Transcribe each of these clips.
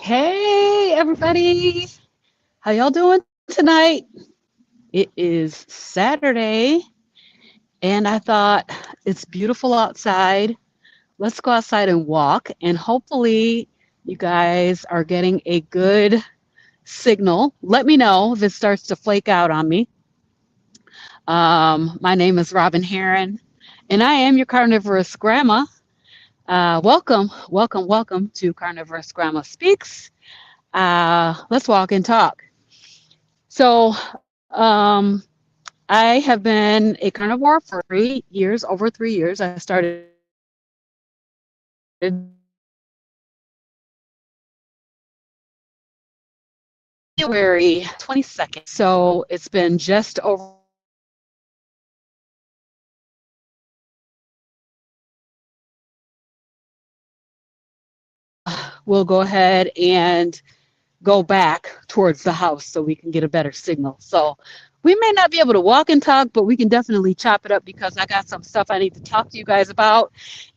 Hey, everybody. How y'all doing tonight? It is Saturday, and I thought it's beautiful outside. Let's go outside and walk, and hopefully, you guys are getting a good signal. Let me know if it starts to flake out on me. My name is Robin Heron, and I am your carnivorous grandma. Welcome to Carnivorous Grandma Speaks. Let's walk and talk. So, I have been a carnivore for 3 years, over 3 years. I started January 22nd. So it's been just over. We'll go ahead and go back towards the house so we can get a better signal. So we may not be able to walk and talk, but we can definitely chop it up because I got some stuff I need to talk to you guys about.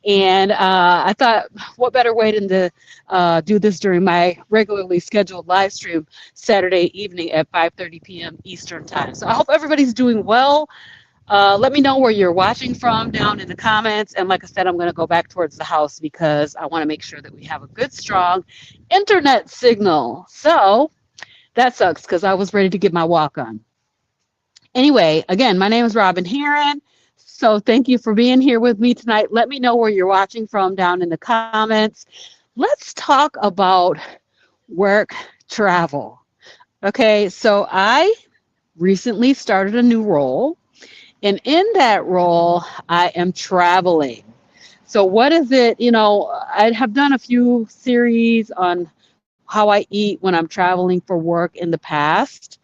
And I thought, what better way than to do this during my regularly scheduled live stream Saturday evening at 5:30 p.m. Eastern Time. So I hope everybody's doing well. Let me know where you're watching from down in the comments. And like I said, I'm going to go back towards the house because I want to make sure that we have a good, strong internet signal. So that sucks because I was ready to get my walk on. Anyway, again, my name is Robin Heron. So thank you for being here with me tonight. Let me know where you're watching from down in the comments. Let's talk about work travel. Okay, so I recently started a new role. And in that role, I am traveling. So, what is it? I have done a few series on how I eat when I'm traveling for work in the past.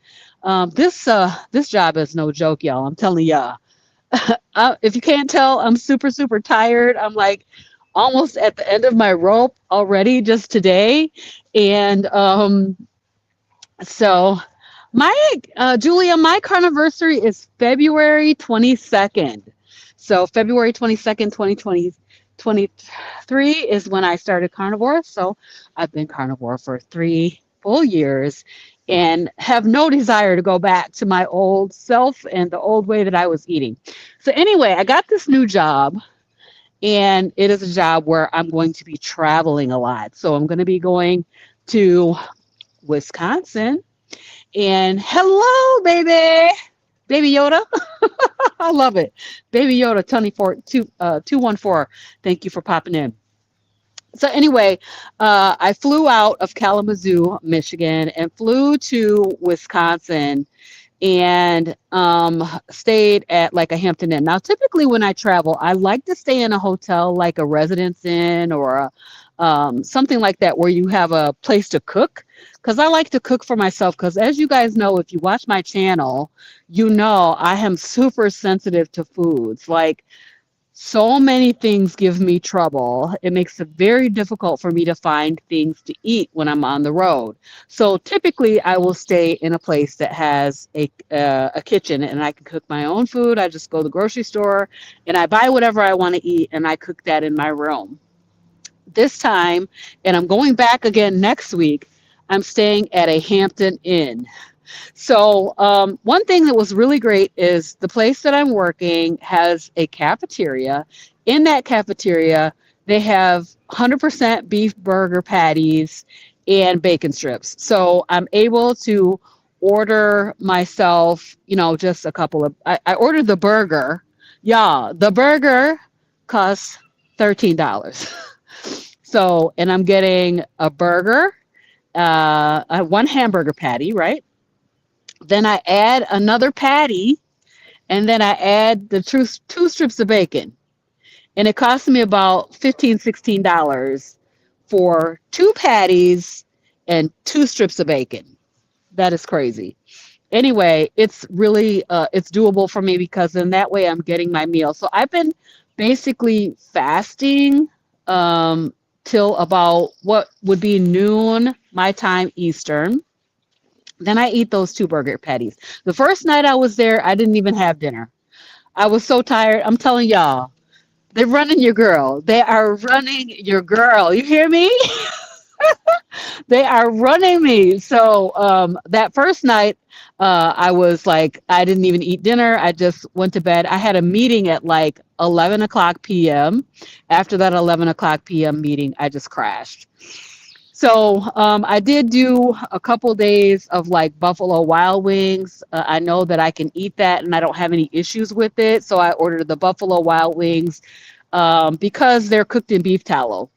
This job is no joke, y'all. I'm telling y'all. If you can't tell, I'm super super tired. I'm like almost at the end of my rope already just today, and so Julia, my carniversary is February 22nd. So February 22nd, 2023 is when I started carnivore. So I've been carnivore for 3 full years and have no desire to go back to my old self and the old way that I was eating. So anyway, I got this new job and it is a job where I'm going to be traveling a lot. So I'm going to be going to Wisconsin. And hello, baby Yoda. I love it. Baby Yoda 214. Thank you for popping in. So anyway, I flew out of Kalamazoo, Michigan, and flew to Wisconsin and stayed at like a Hampton Inn. Now, typically when I travel, I like to stay in a hotel like a Residence Inn or something like that where you have a place to cook. Because I like to cook for myself. Because as you guys know, if you watch my channel, you know I am super sensitive to foods. Like so many things give me trouble. It makes it very difficult for me to find things to eat when I'm on the road. So typically, I will stay in a place that has a kitchen, and I can cook my own food. I just go to the grocery store, and I buy whatever I want to eat, and I cook that in my room. This time, and I'm going back again next week, I'm staying at a Hampton Inn. So one thing that was really great is the place that I'm working has a cafeteria. In that cafeteria, they have 100% beef burger patties and bacon strips. So I'm able to order myself, just a couple of, I ordered the burger. Yeah, the burger costs $13. So, and I'm getting a burger, one hamburger patty, right? Then I add another patty, and then I add the two strips of bacon. And it cost me about $15, $16 for two patties and two strips of bacon. That is crazy. Anyway, it's really it's doable for me because in that way I'm getting my meal. So I've been basically fasting till about what would be noon my time Eastern. Then I eat those two burger patties. The first night I was there, I didn't even have dinner. I was so tired. I'm telling y'all, they're running your girl. They are running your girl. You hear me? They are running me. So that first night, I was like, I didn't even eat dinner. I just went to bed. I had a meeting at like 11 o'clock p.m. After that 11 o'clock p.m. meeting, I just crashed. So I did do a couple days of like Buffalo Wild Wings. I know that I can eat that and I don't have any issues with it. So I ordered the Buffalo Wild Wings because they're cooked in beef tallow.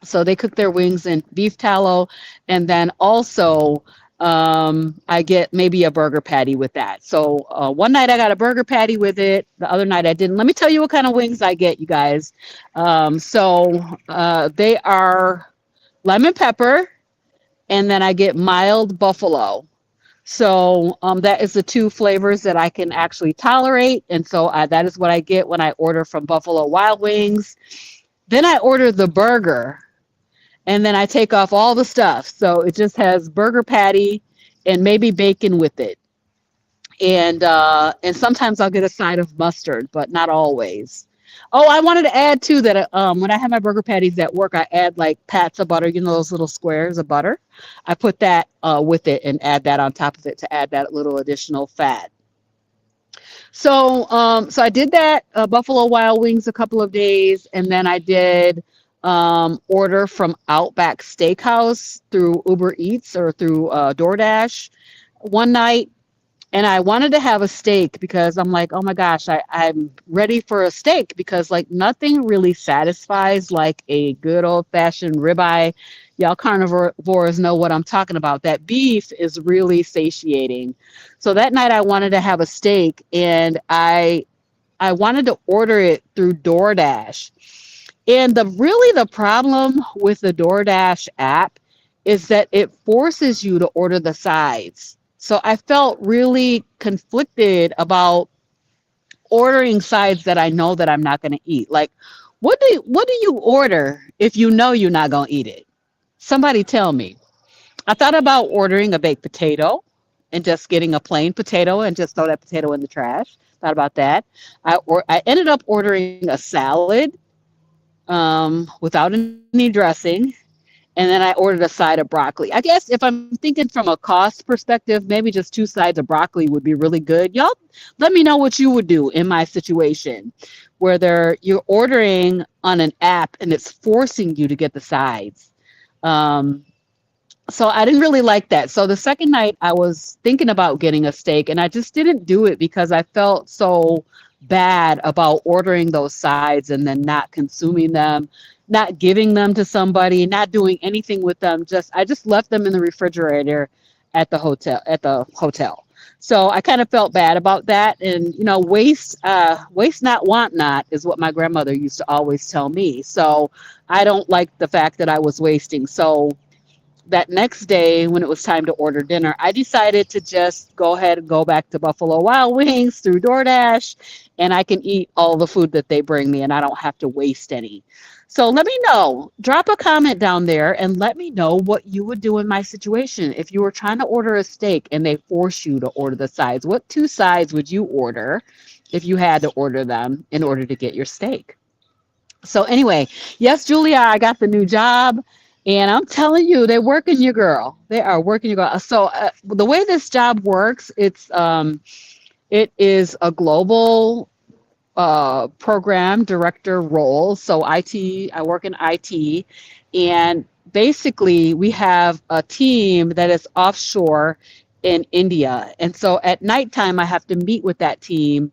So they cook their wings in beef tallow, and then also I get maybe a burger patty with that. So one night I got a burger patty with it. The other night I didn't. Let me tell you what kind of wings I get, you guys. They are lemon pepper, and then I get mild buffalo. So that is the two flavors that I can actually tolerate, and so that is what I get when I order from Buffalo Wild Wings. Then I order the burger, and then I take off all the stuff. So it just has burger patty and maybe bacon with it. And sometimes I'll get a side of mustard, but not always. Oh, I wanted to add too that when I have my burger patties at work, I add like pats of butter, you know, those little squares of butter. I put that with it and add that on top of it to add that little additional fat. So I did that Buffalo Wild Wings a couple of days, and then I did order from Outback Steakhouse through Uber Eats or through DoorDash one night. And I wanted to have a steak because I'm like, oh my gosh, I'm ready for a steak because like nothing really satisfies like a good old fashioned ribeye. Y'all carnivores know what I'm talking about. That beef is really satiating. So that night I wanted to have a steak, and I wanted to order it through DoorDash. And the problem with the DoorDash app is that it forces you to order the sides. So I felt really conflicted about ordering sides that I know that I'm not going to eat. Like, what do you order if you know you're not going to eat it? Somebody tell me. I thought about ordering a baked potato and just getting a plain potato and just throw that potato in the trash. Thought about that. I ended up ordering a salad without any dressing, and then I ordered a side of broccoli. I guess if I'm thinking from a cost perspective, maybe just two sides of broccoli would be really good. Y'all, let me know what you would do in my situation, where you're ordering on an app and it's forcing you to get the sides. Um, so I didn't really like that. So the second night I was thinking about getting a steak, and I just didn't do it because I felt so bad about ordering those sides and then not consuming them, not giving them to somebody, not doing anything with them. I just left them in the refrigerator at the hotel. So I kind of felt bad about that. And you know, waste not, want not is what my grandmother used to always tell me. So I don't like the fact that I was wasting. So that next day when it was time to order dinner, I decided to just go ahead and go back to Buffalo Wild Wings through DoorDash, and I can eat all the food that they bring me and I don't have to waste any. So let me know. Drop a comment down there and let me know what you would do in my situation. If you were trying to order a steak and they force you to order the sides, what two sides would you order if you had to order them in order to get your steak? So anyway, yes, Julia, I got the new job, and I'm telling you, they're working you, girl. They are working you, girl. So the way this job works, it is a global program director role. So I work in IT, and basically we have a team that is offshore in India, and so at nighttime I have to meet with that team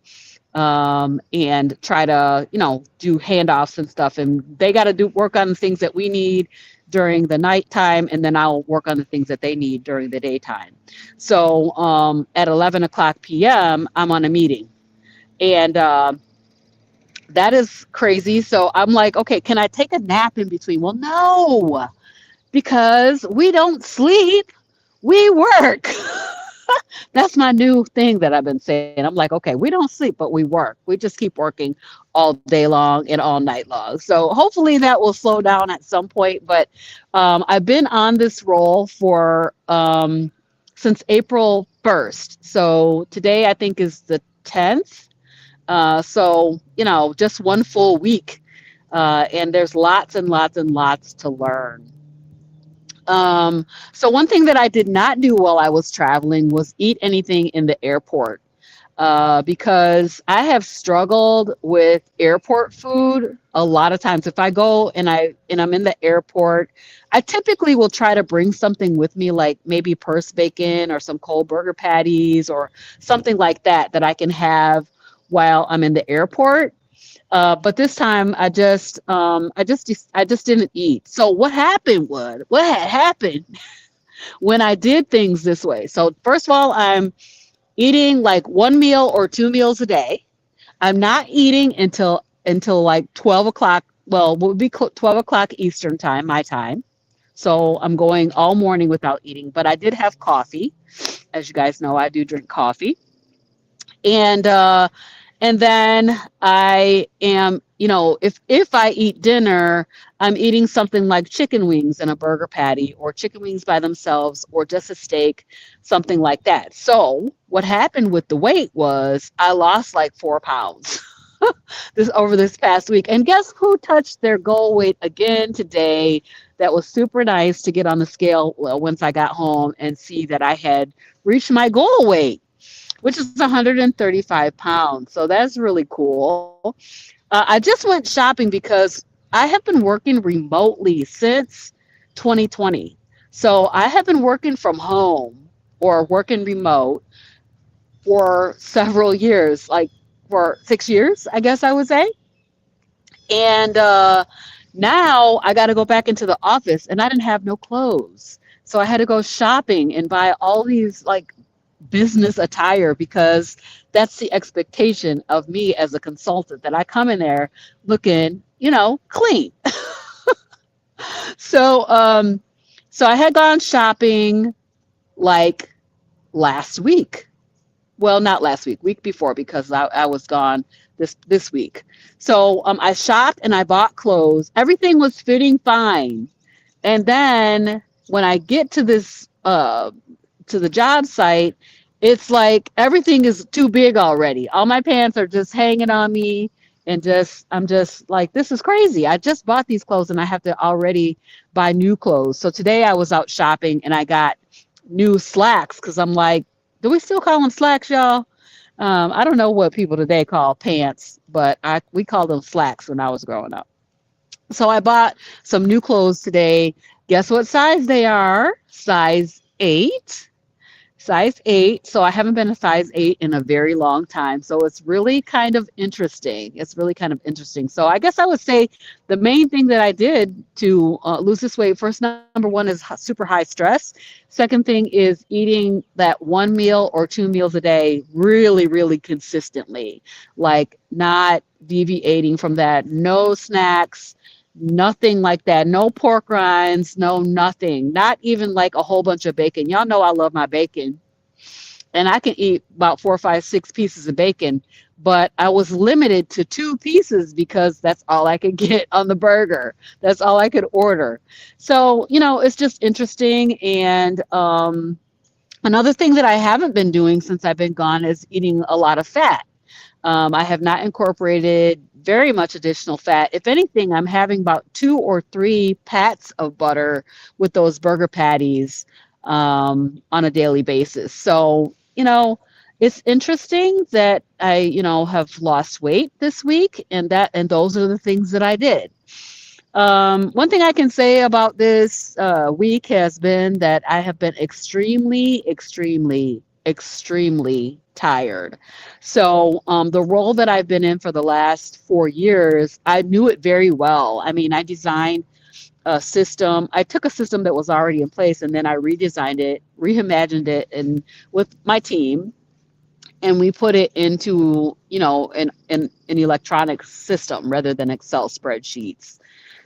and try to, do handoffs and stuff. And they got to do work on the things that we need during the nighttime, and then I'll work on the things that they need during the daytime. So at 11 o'clock p.m., I'm on a meeting, and that is crazy. So I'm like, okay, can I take a nap in between? Well, no, because we don't sleep, we work. That's my new thing that I've been saying. I'm like, okay, we don't sleep, but we work. We just keep working all day long and all night long. So hopefully that will slow down at some point. But I've been on this role for since April 1st. So today I think is the 10th. So, just one full week. And there's lots and lots and lots to learn. So one thing that I did not do while I was traveling was eat anything in the airport, because I have struggled with airport food a lot of times. If I go and I'm in the airport, I typically will try to bring something with me, like maybe purse bacon or some cold burger patties or something like that that I can have while I'm in the airport. But this time I just didn't eat. So what had happened when I did things this way? So first of all, I'm eating like one meal or two meals a day. I'm not eating until like 12 o'clock. Well, it would be 12 o'clock Eastern time, my time. So I'm going all morning without eating. But I did have coffee. As you guys know, I do drink coffee. And and then I am, if I eat dinner, I'm eating something like chicken wings and a burger patty, or chicken wings by themselves, or just a steak, something like that. So what happened with the weight was I lost like 4 pounds this over this past week. And guess who touched their goal weight again today? That was super nice to get on the scale, well, once I got home and see that I had reached my goal weight, which is 135 pounds. So that's really cool. I just went shopping because I have been working remotely since 2020. So I have been working from home or working remote for several years, like for 6 years, I guess I would say. And now I got to go back into the office and I didn't have no clothes. So I had to go shopping and buy all these like business attire, because that's the expectation of me as a consultant, that I come in there looking, clean. So so I had gone shopping like last week. Well, not last week, week before, because I was gone this week. So I shopped and I bought clothes. Everything was fitting fine. And then when I get to this to the job site, it's like everything is too big already. All my pants are just hanging on me, and I'm just like, this is crazy. I just bought these clothes and I have to already buy new clothes. So today I was out shopping and I got new slacks, because I'm like, do we still call them slacks, y'all? I don't know what people today call pants, but we called them slacks when I was growing up. So I bought some new clothes today. Guess what size they are? Size 8. Size 8. So I haven't been a size 8 in a very long time. So it's really kind of interesting. It's really kind of interesting. So I guess I would say the main thing that I did to lose this weight, first, number one, is super high stress. Second thing is eating that one meal or two meals a day really, really consistently, like not deviating from that. No snacks, nothing like that. No pork rinds, no nothing. Not even like a whole bunch of bacon. Y'all know I love my bacon. And I can eat about 4, 5, 6 pieces of bacon, but I was limited to 2 pieces because that's all I could get on the burger. That's all I could order. So, it's just interesting. And another thing that I haven't been doing since I've been gone is eating a lot of fat. I have not incorporated very much additional fat. If anything, I'm having about 2 or 3 pats of butter with those burger patties on a daily basis. So, it's interesting that I, have lost weight this week, and those are the things that I did. One thing I can say about this week has been that I have been extremely, extremely, extremely tired. So the role that I've been in for the last 4 years, I knew it very well. I mean, I designed a system. I took a system that was already in place, and then I redesigned it, reimagined it, and with my team, and we put it into, an electronic system rather than Excel spreadsheets.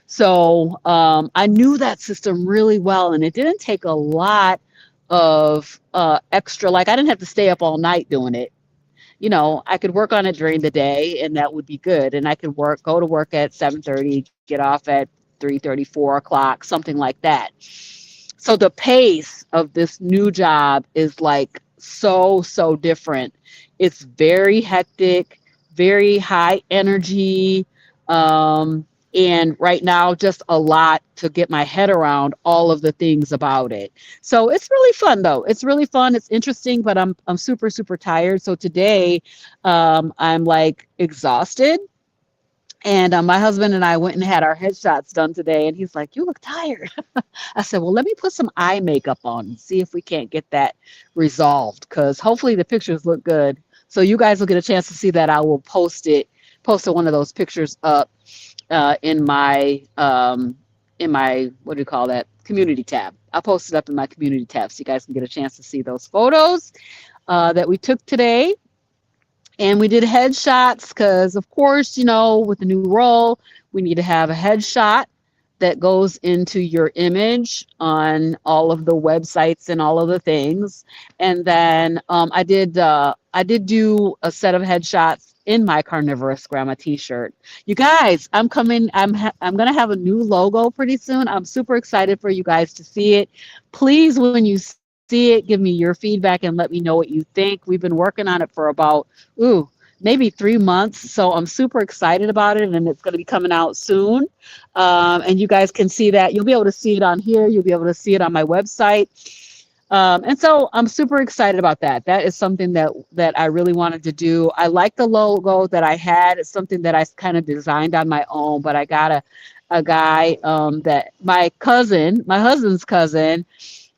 So I knew that system really well, and it didn't take a lot of extra, like I didn't have to stay up all night doing it. I could work on it during the day, and that would be good. And I could go to work at 7:30, get off at 3:30, 4 o'clock, something like that. So the pace of this new job is like so different. It's very hectic, very high energy. And right now, just a lot to get my head around all of the things about it. So it's really fun, though. It's really fun. It's interesting, but I'm super super tired. So today, I'm like exhausted. And my husband and I went and had our headshots done today, and he's like, "You look tired." I said, "Well, let me put some eye makeup on and see if we can't get that resolved, because hopefully the pictures look good. So you guys will get a chance to see that. I will post one of those pictures up in my what do you call that, community tab. I'll post it up in my community tab so you guys can get a chance to see those photos that we took today. And we did headshots because, of course, with the new role, we need to have a headshot that goes into your image on all of the websites and all of the things. And then I did do a set of headshots in my Carnivorous Grandma t-shirt. You guys, I'm gonna have a new logo pretty soon. I'm super excited for you guys to see it. Please, when you see it, give me your feedback and let me know what you think. We've been working on it for about maybe 3 months. So I'm super excited about it, and it's going to be coming out soon. And you guys can see that. You'll be able to see it on here. You'll be able to see it on my website. And so I'm super excited about that. That is something that I really wanted to do. I like the logo that I had. It's something that I kind of designed on my own, but I got a guy that my husband's cousin,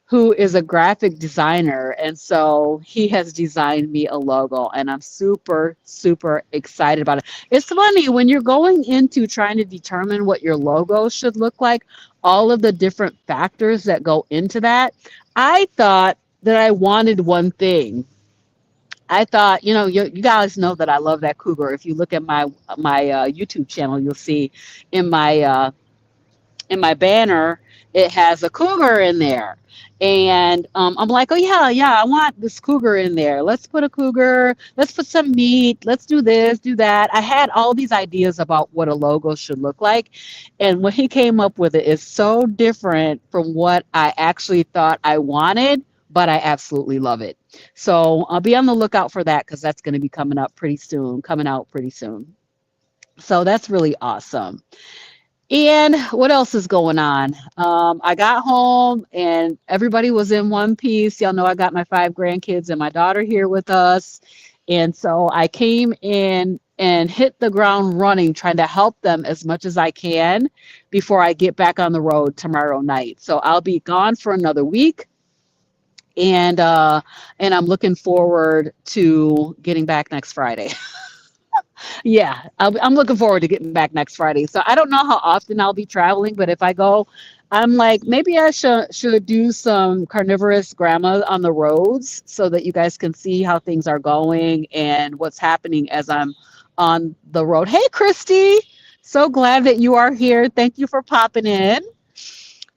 who is a graphic designer. And so he has designed me a logo, and I'm super, super excited about it. It's funny when you're going into trying to determine what your logo should look like, all of the different factors that go into that. I thought that I wanted one thing. I thought, you guys know that I love that cougar. If you look at my YouTube channel, you'll see in my banner, it has a cougar in there. And I'm like, oh, yeah, I want this cougar in there. Let's put a cougar. Let's put some meat. Let's do this, do that. I had all these ideas about what a logo should look like. And what he came up with it is so different from what I actually thought I wanted, but I absolutely love it. So I'll be on the lookout for that, because that's going to be coming out pretty soon. So that's really awesome. And what else is going on? I got home and everybody was in one piece. Y'all know I got my 5 grandkids and my daughter here with us. And so I came in and hit the ground running, trying to help them as much as I can before I get back on the road tomorrow night. So I'll be gone for another week. And I'm looking forward to getting back next Friday. Yeah, I'm looking forward to getting back next Friday. So I don't know how often I'll be traveling, but if I go, I'm like, maybe I should do some carnivorous grandma on the roads so that you guys can see how things are going and what's happening as I'm on the road. Hey, Christy, so glad that you are here. Thank you for popping in.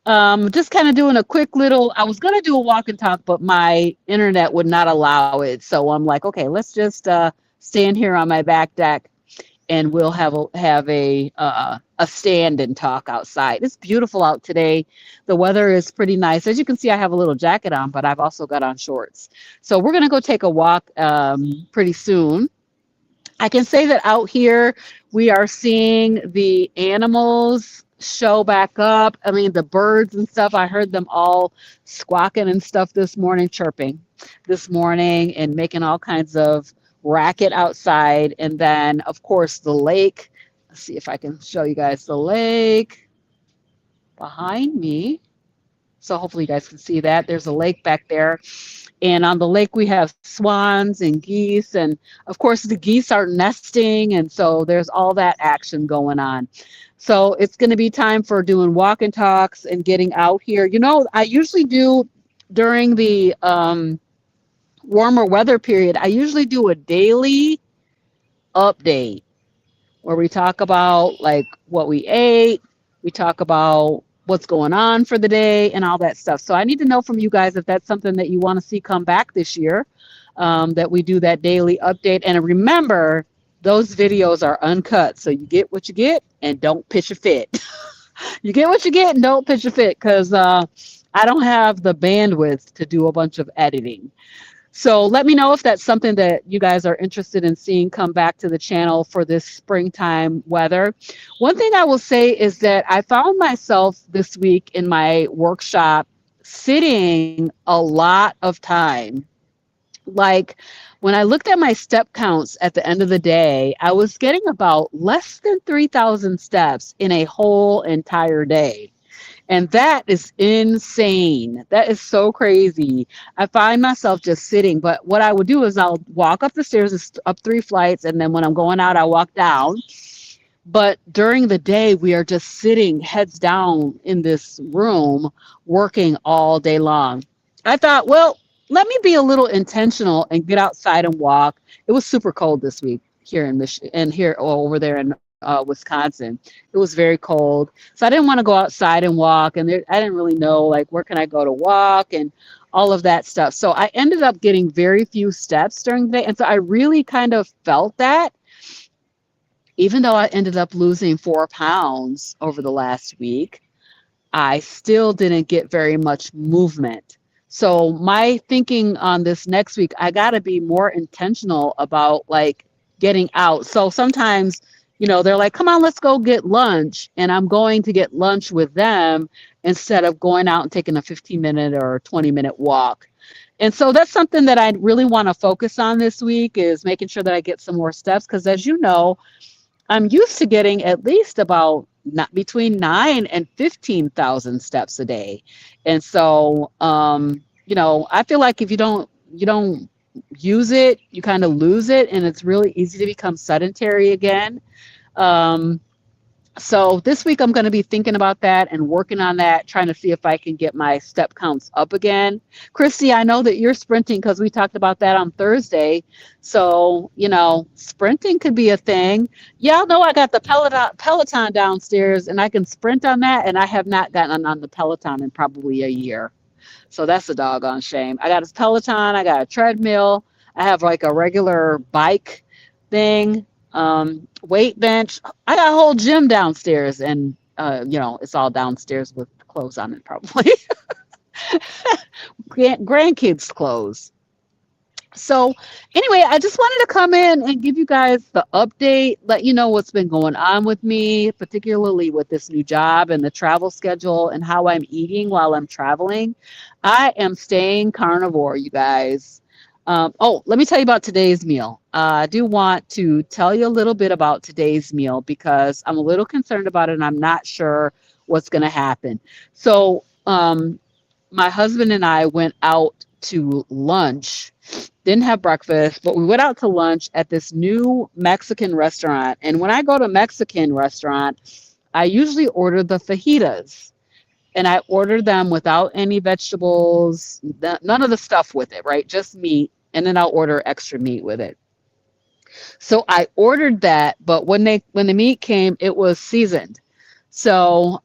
Just kind of doing a quick little, I was going to do a walk and talk, but my internet would not allow it. So I'm like, okay, let's just stand here on my back deck and we'll have a stand and talk outside. It's beautiful out today. The weather is pretty nice. As you can see, I have a little jacket on, but I've also got on shorts. So we're going to go take a walk pretty soon. I can say that out here, we are seeing the animals show back up. I mean, the birds and stuff, I heard them all squawking and stuff this morning, chirping this morning and making all kinds of racket outside. And then, of course, the lake. Let's see if I can show you guys the lake behind me. So hopefully you guys can see that. There's a lake back there. And on the lake, we have swans and geese. And of course, the geese are nesting. And so there's all that action going on. So it's going to be time for doing walk and talks and getting out here. I usually do during the warmer weather period, I usually do a daily update where we talk about like what we ate. We talk about what's going on for the day and all that stuff. So I need to know from you guys if that's something that you want to see come back this year, that we do that daily update. And remember, those videos are uncut. So you get what you get and don't pitch a fit. You get what you get and don't pitch a fit, because I don't have the bandwidth to do a bunch of editing. So let me know if that's something that you guys are interested in seeing come back to the channel for this springtime weather. One thing I will say is that I found myself this week in my workshop sitting a lot of time. Like when I looked at my step counts at the end of the day, I was getting about less than 3,000 steps in a whole entire day. And that is insane. That is so crazy. I find myself just sitting, but what I would do is I'll walk up the stairs, up 3 flights, and then when I'm going out, I walk down. But during the day, we are just sitting heads down in this room working all day long. I thought, well, let me be a little intentional and get outside and walk. It was super cold this week here in Michigan and here over there in Wisconsin. It was very cold. So I didn't want to go outside and walk. And there, I didn't really know, like, where can I go to walk and all of that stuff. So I ended up getting very few steps during the day. And so I really kind of felt that even though I ended up losing 4 pounds over the last week, I still didn't get very much movement. So my thinking on this next week, I got to be more intentional about like getting out. So sometimes, they're like, come on, let's go get lunch. And I'm going to get lunch with them instead of going out and taking a 15-minute or 20-minute walk. And so that's something that I really want to focus on this week is making sure that I get some more steps. Because as you know, I'm used to getting at least about not between 9 and 15,000 steps a day. And so, I feel like if you don't use it, you kind of lose it, and it's really easy to become sedentary again. Um, so this week I'm going to be thinking about that and working on that, trying to see if I can get my step counts up again. Christy, I know that you're sprinting because we talked about that on Thursday. So, sprinting could be a thing. Y'all know I got the Peloton downstairs and I can sprint on that. And I have not gotten on the Peloton in probably a year. So that's a doggone shame. I got a Peloton, I got a treadmill, I have like a regular bike thing, weight bench. I got a whole gym downstairs, and it's all downstairs with clothes on it, probably. Grandkids' clothes. So anyway, I just wanted to come in and give you guys the update, let you know what's been going on with me, particularly with this new job and the travel schedule and how I'm eating while I'm traveling. I am staying carnivore, you guys. Let me tell you about today's meal. I do want to tell you a little bit about today's meal because I'm a little concerned about it and I'm not sure what's going to happen. So my husband and I went out to lunch, didn't have breakfast, but we went out to lunch at this new Mexican restaurant. And when I go to a Mexican restaurant, I usually order the fajitas. And I ordered them without any vegetables, none of the stuff with it, right? Just meat. And then I'll order extra meat with it. So I ordered that, but when the meat came, it was seasoned. So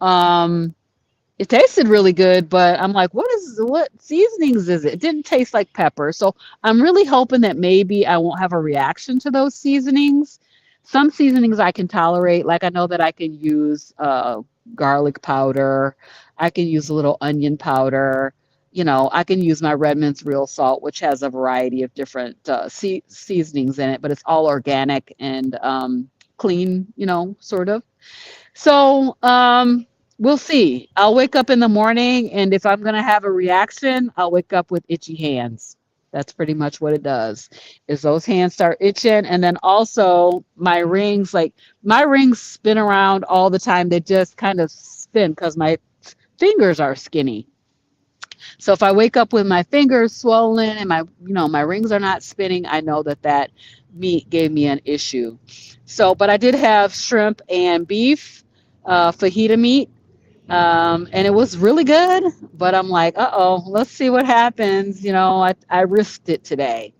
it tasted really good, but I'm like, what seasonings is it? It didn't taste like pepper. So I'm really hoping that maybe I won't have a reaction to those seasonings. Some seasonings I can tolerate. Like I know that I can use garlic powder. I can use a little onion powder. I can use my Redmond's Real Salt, which has a variety of different seasonings in it, but it's all organic and clean, sort of. So we'll see. I'll wake up in the morning, and if I'm going to have a reaction, I'll wake up with itchy hands. That's pretty much what it does, is those hands start itching. And then also my rings spin around all the time. They just kind of spin because my fingers are skinny. So if I wake up with my fingers swollen and my rings are not spinning, I know that meat gave me an issue. So, but I did have shrimp and beef, fajita meat. And it was really good, but I'm like, let's see what happens. I risked it today.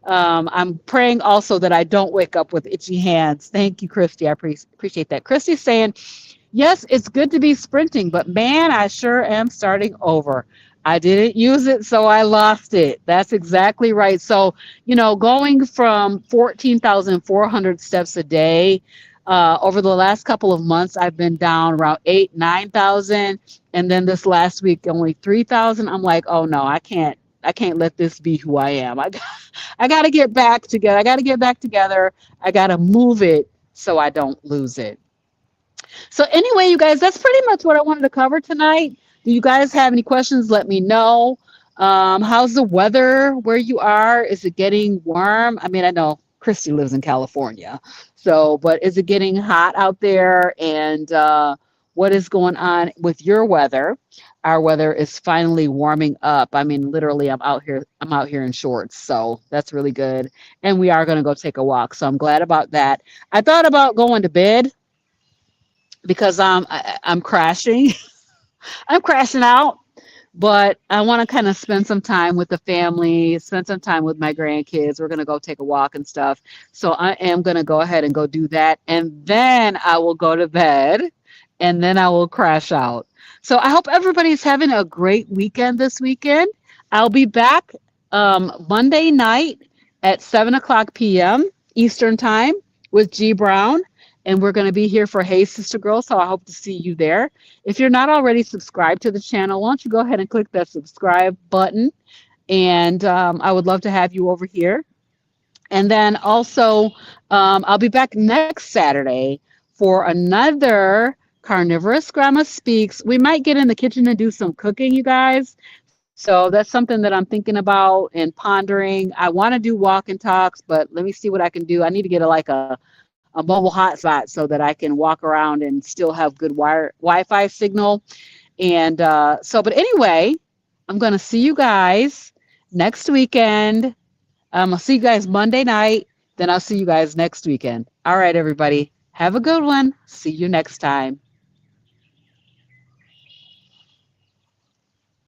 I'm praying also that I don't wake up with itchy hands. Thank you, Christy. I appreciate that. Christy's saying, yes, it's good to be sprinting, but man, I sure am starting over. I didn't use it, so I lost it. That's exactly right. So, going from 14,400 steps a day, over the last couple of months, I've been down around 8,000, 9,000. And then this last week, only 3,000. I'm like, oh no, I can't can't let this be who I am. I got to get back together. I got to get back together. I got to move it so I don't lose it. So anyway, you guys, that's pretty much what I wanted to cover tonight. Do you guys have any questions? Let me know. How's the weather where you are? Is it getting warm? I mean, I know Christy lives in California, so but is it getting hot out there? And what is going on with your weather? Our weather is finally warming up. I mean, literally, I'm out here. I'm out here in shorts, so that's really good. And we are going to go take a walk, so I'm glad about that. I thought about going to bed because I'm crashing. I'm crashing out, but I want to kind of spend some time with the family, spend some time with my grandkids. We're going to go take a walk and stuff. So I am going to go ahead and go do that. And then I will go to bed and then I will crash out. So I hope everybody's having a great weekend this weekend. I'll be back Monday night at 7 o'clock p.m. Eastern Time with G Brown. And we're going to be here for Hey Sister Girl. So I hope to see you there. If you're not already subscribed to the channel, why don't you go ahead and click that subscribe button? And I would love to have you over here. And then also, I'll be back next Saturday for another Carnivorous Grandma Speaks. We might get in the kitchen and do some cooking, you guys. So that's something that I'm thinking about and pondering. I want to do walk and talks, but let me see what I can do. I need to get a mobile hotspot so that I can walk around and still have good Wi-Fi signal. And but anyway, I'm going to see you guys next weekend. I'll see you guys Monday night. Then I'll see you guys next weekend. All right, everybody. Have a good one. See you next time.